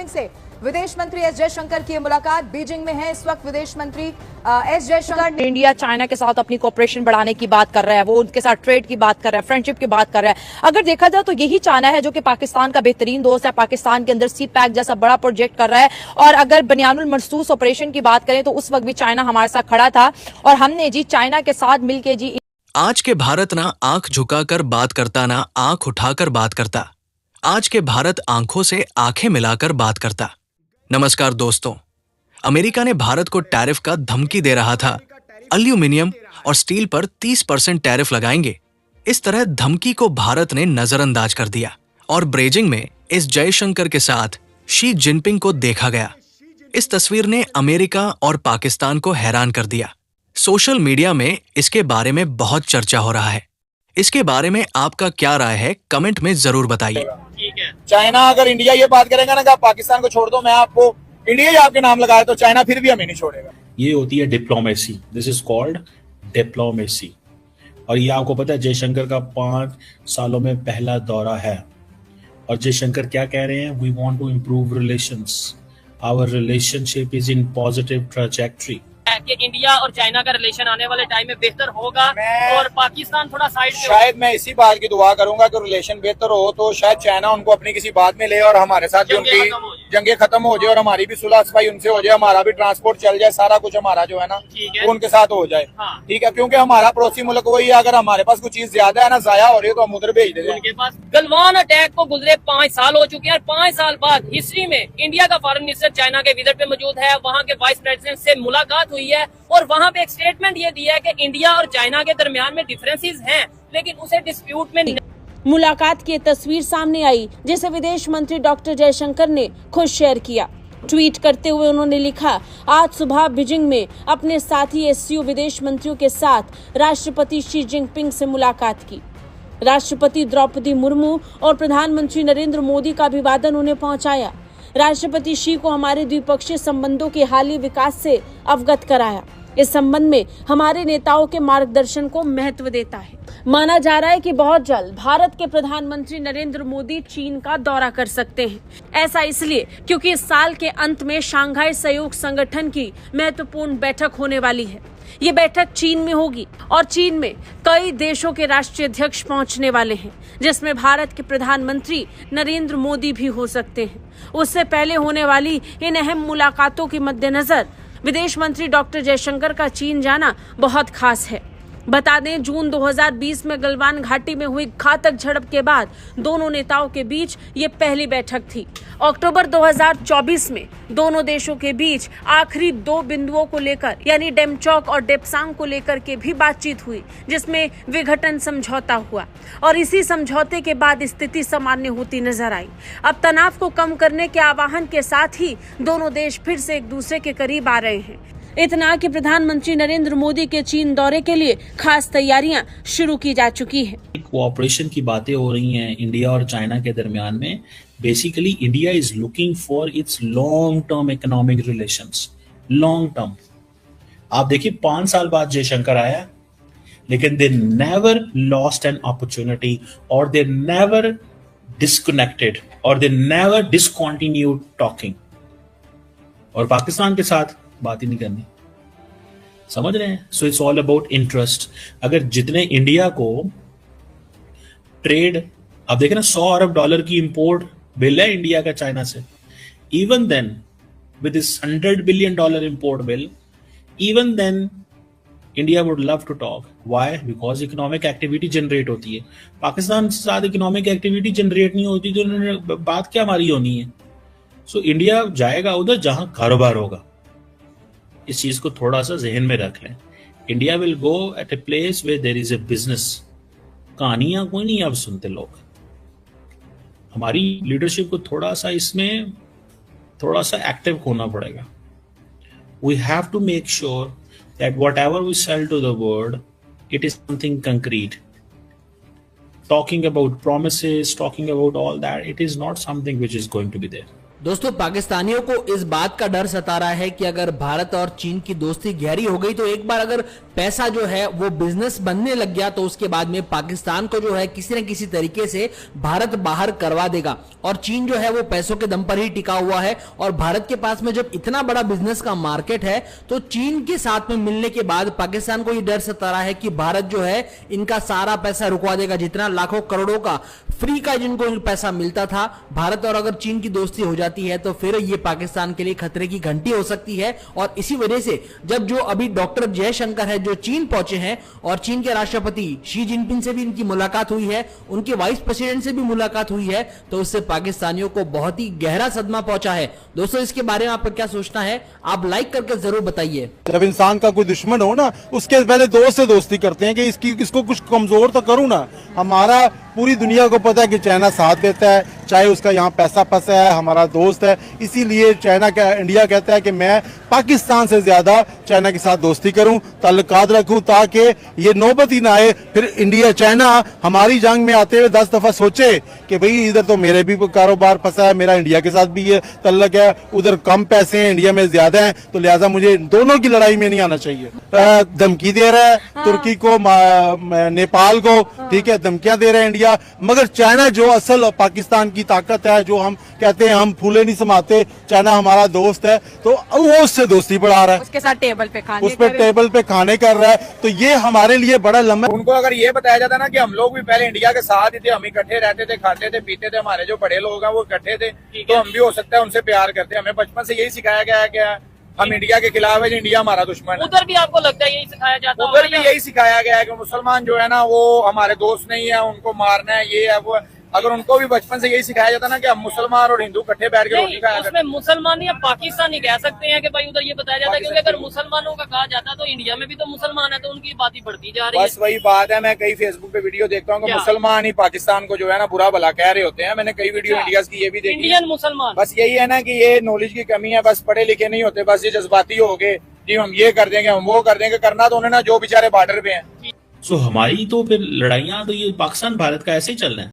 Jinping से विदेश मंत्री एस जयशंकर की मुलाकात बीजिंग में है। इस वक्त विदेश मंत्री एस जयशंकर इंडिया चाइना के साथ अपनी कोऑपरेशन बढ़ाने की बात कर रहा है, वो उनके साथ ट्रेड की बात कर रहा है, फ्रेंडशिप की बात कर रहा है। अगर देखा जाए तो यही चाइना है जो कि पाकिस्तान का बेहतरीन दोस्त है, पाकिस्तान के अंदर सी पैक जैसा बड़ा प्रोजेक्ट कर रहा है। और अगर बनियानुल मरसूस ऑपरेशन की बात करें तो उस वक्त भी चाइना हमारे साथ खड़ा था और हमने जी चाइना के साथ मिलकर जी। आज के भारत ना आंख झुकाकर बात करता, ना आंख उठाकर बात करता। आज के भारत आंखों से आंखें मिलाकर बात करता। नमस्कार दोस्तों, अमेरिका ने भारत को टैरिफ का धमकी दे रहा था। एल्यूमिनियम और स्टील पर 30% टैरिफ लगाएंगे। इस तरह धमकी को भारत ने नजरअंदाज कर दिया और बीजिंग में इस जयशंकर के साथ शी जिनपिंग को देखा गया। इस तस्वीर ने अमेरिका और पाकिस्तान को हैरान कर दिया। सोशल मीडिया में इसके बारे में बहुत चर्चा हो रहा है। इसके बारे में आपका क्या राय है, कमेंट में जरूर बताइए। चाइना अगर इंडिया ये बात करेगा ना कि आप पाकिस्तान को छोड़ दो, मैं आपको इंडिया ही आपके नाम लगाए, तो चाइना फिर भी हमें नहीं छोड़ेगा। ये होती है diplomacy. This is called diplomacy. और ये आपको पता है जयशंकर का 5 सालों में पहला दौरा है। और जयशंकर क्या कह रहे हैं? We want to improve relations, our relationship is in positive trajectory. कि इंडिया और चाइना का रिलेशन आने वाले टाइम में बेहतर होगा और पाकिस्तान थोड़ा साइड पे। शायद मैं इसी बात की दुआ करूंगा कि रिलेशन बेहतर हो, तो शायद चाइना उनको अपनी किसी बात में ले और हमारे साथ भी उनकी जंगे खत्म हो जाए और हमारी भी सुलह सफाई उनसे हो जाए, हमारा भी ट्रांसपोर्ट चल जाए, सारा कुछ हमारा जो है ना वो उनके साथ हो जाए। ठीक है, क्योंकि हमारा पड़ोसी मुल्क वही है। अगर हमारे पास कुछ चीज ज्यादा है ना, जाया हो रही है, तो हम उधर भेज देंगे। उनके पास गलवान अटैक को गुजरे 5 साल हो चुके हैं और 5 साल बाद हिस्ट्री में इंडिया का फॉरेन मिनिस्टर चाइना के विजिट पे मौजूद है। वहाँ के वाइस प्रेसिडेंट से मुलाकात हुई है और वहाँ पे एक स्टेटमेंट ये दिया है कि इंडिया और चाइना के दरमियान में डिफरेंसेस हैं, लेकिन उसे डिस्प्यूट में मुलाकात की तस्वीर सामने आई जिसे विदेश मंत्री डॉक्टर जयशंकर ने खुद शेयर किया। ट्वीट करते हुए उन्होंने लिखा, आज सुबह बीजिंग में अपने साथी एससीओ विदेश मंत्रियों के साथ राष्ट्रपति शी जिनपिंग से मुलाकात की। राष्ट्रपति द्रौपदी मुर्मू और प्रधानमंत्री नरेंद्र मोदी का अभिवादन उन्हें पहुंचाया। राष्ट्रपति शी को हमारे द्विपक्षीय संबंधों के हालिया विकास से अवगत कराया। इस संबंध में हमारे नेताओं के मार्गदर्शन को महत्व देता है। माना जा रहा है कि बहुत जल्द भारत के प्रधानमंत्री नरेंद्र मोदी चीन का दौरा कर सकते हैं। ऐसा इसलिए क्योंकि इस साल के अंत में शंघाई सहयोग संगठन की महत्वपूर्ण बैठक होने वाली है। ये बैठक चीन में होगी और चीन में कई देशों के राष्ट्रीय अध्यक्ष पहुंचने वाले हैं, जिसमें भारत के प्रधानमंत्री नरेंद्र मोदी भी हो सकते हैं। उससे पहले होने वाली इन अहम मुलाकातों के मद्देनजर विदेश मंत्री डॉक्टर जयशंकर का चीन जाना बहुत खास है। बता दें, जून 2020 में गलवान घाटी में हुई घातक झड़प के बाद दोनों नेताओं के बीच ये पहली बैठक थी। अक्टूबर 2024 में दोनों देशों के बीच आखिरी 2 बिंदुओं को लेकर यानी डेमचौक और डेप्सांग को लेकर के भी बातचीत हुई, जिसमें विघटन समझौता हुआ और इसी समझौते के बाद स्थिति सामान्य होती नजर आई। अब तनाव को कम करने के आह्वान के साथ ही दोनों देश फिर से एक दूसरे के करीब आ रहे हैं। इतना कि प्रधानमंत्री नरेंद्र मोदी के चीन दौरे के लिए खास तैयारियां शुरू की जा चुकी हैं। कोऑपरेशन की बातें हो रही हैं इंडिया और चाइना के दरमियान में। Basically India is looking for its long term economic relations. Long term आप देखिए 5 साल बाद जयशंकर आया, लेकिन they never lost an opportunity और दे नेवर डिस्कनेक्टेड और दे नेवर डिसकंटिन्यूड टॉकिंग। और पाकिस्तान के साथ बात ही नहीं करनी, समझ रहे हैं? So it's all about interest. अगर जितने इंडिया को ट्रेड, अब देखें ना, $100 अरब की इंपोर्ट बिल है इंडिया का चाइना से। Even then with this $100 billion import bill, even then India would love to talk. Why? Because economic activity generate होती है। पाकिस्तान से ज्यादा इकोनॉमिक एक्टिविटी जनरेट नहीं होती तो बात क्या हमारी होनी है? सो इंडिया जाएगा उधर जहां कारोबार होगा। इस चीज को थोड़ा सा जहन में रख लें। India will go at a place where there is a business. कहानियां कोई नहीं अब सुनते लोग। हमारी लीडरशिप को थोड़ा सा इसमें थोड़ा सा एक्टिव होना पड़ेगा। We have to make sure that whatever we sell to the world it is something concrete. Talking about promises, talking about all that, it is not something which is going to be there. दोस्तों, पाकिस्तानियों को इस बात का डर सता रहा है कि अगर भारत और चीन की दोस्ती गहरी हो गई तो एक बार अगर पैसा जो है वो बिजनेस बनने लग गया, तो उसके बाद में पाकिस्तान को जो है किसी न किसी तरीके से भारत बाहर करवा देगा। और चीन जो है वो पैसों के दम पर ही टिका हुआ है, और भारत के पास में जब इतना बड़ा बिजनेस का मार्केट है तो चीन के साथ में मिलने के बाद पाकिस्तान को ये डर सता रहा है कि भारत जो है इनका सारा पैसा रुकवा देगा, जितना लाखों करोड़ों का फ्री का जिनको पैसा मिलता था। भारत और अगर चीन की दोस्ती हो जाती है तो फिर ये पाकिस्तान के लिए खतरे की घंटी हो सकती है। और इसी वजह से जब जो अभी डॉक्टर जयशंकर है जो चीन पहुंचे हैं और चीन के राष्ट्रपति शी जिनपिंग से भी इनकी मुलाकात हुई है, उनके वाइस प्रेसिडेंट से भी मुलाकात हुई है, तो उससे पाकिस्तानियों को बहुत ही गहरा सदमा पहुंचा है। दोस्तों, इसके बारे में आपका क्या सोचना है, आप लाइक करके जरूर बताइए। जब इंसान का कोई दुश्मन हो ना, उसके पहले दोस्त से दोस्ती करते हैं कि इसको कुछ कमजोर तो करूं ना। हमारा पूरी दुनिया को पता है कि चाइना साथ देता है, चाहे उसका यहाँ पैसा फंसा है, हमारा दोस्त है। इसीलिए इंडिया कहता है कि मैं पाकिस्तान से ज्यादा चाइना के साथ दोस्ती करूं, ताल्लुकात रखूं, ताकि ये नौबत ही ना आए फिर इंडिया चाइना हमारी जंग में आते हुए 10 दफा सोचे कि भाई इधर तो मेरे भी कारोबार फंसा है, मेरा इंडिया के साथ भी ये तल्लक है, उधर कम पैसे हैं, इंडिया में ज्यादा हैं, तो लिहाजा मुझे दोनों की लड़ाई में नहीं आना चाहिए। धमकी दे रहा है तुर्की को, नेपाल को, ठीक है, धमकियां दे रहे हैं इंडिया, मगर चाइना जो असल पाकिस्तान की ताकत है, जो हम कहते हैं हम फूले नहीं समाते, चाइना हमारा दोस्त है, तो वो उससे दोस्ती बढ़ा रहा है, उसके साथ टेबल पे खाने उस पर टेबल पे खाने कर रहा है, तो ये हमारे लिए बड़ा लंबा। उनको अगर ये बताया जाता ना कि हम लोग भी पहले इंडिया के साथ ही थे, हम इकट्ठे रहते थे, खाते थे, पीते थे, हमारे जो बड़े लोग हैं वो इकट्ठे थे, तो हम भी हो सकता है उनसे प्यार करते। हमें बचपन से यही सिखाया गया है कि हम इंडिया के खिलाफ है, इंडिया हमारा दुश्मन है। उधर भी आपको लगता है यही सिखाया जाता है? उधर भी यही सिखाया गया है कि मुसलमान जो है ना वो हमारे दोस्त नहीं है, उनको मारना है, ये है वो है। अगर उनको भी बचपन से यही सिखाया जाता ना कि हम मुसलमान और हिंदू इकट्ठे बैठ के रोटी खाया करते। उसमें मुसलमान या पाकिस्तानी कह सकते हैं कि भाई उधर ये बताया जाता है, क्योंकि अगर मुसलमानों का कहा जाता तो इंडिया में भी तो मुसलमान है, तो उनकी बात ही बढ़ती जा रही है। बस वही बात है, मैं कई फेसबुक पे वीडियो देखता हूँ कि मुसलमान ही पाकिस्तान को जो है ना बुरा भला कह रहे होते हैं। मैंने कई वीडियो इंडिया की ये भी देखी, इंडियन मुसलमान। बस यही है ना कि ये नॉलेज की कमी है, बस पढ़े लिखे नहीं होते, बस ये जज्बाती हो गए जी, हम ये कर देंगे, हम वो कर देंगे। करना तो उन्हें ना जो बेचारे बॉर्डर पे हैं। सो हमारी तो फिर लड़ाइयां तो ये पाकिस्तान भारत का ऐसे ही चल रहा है।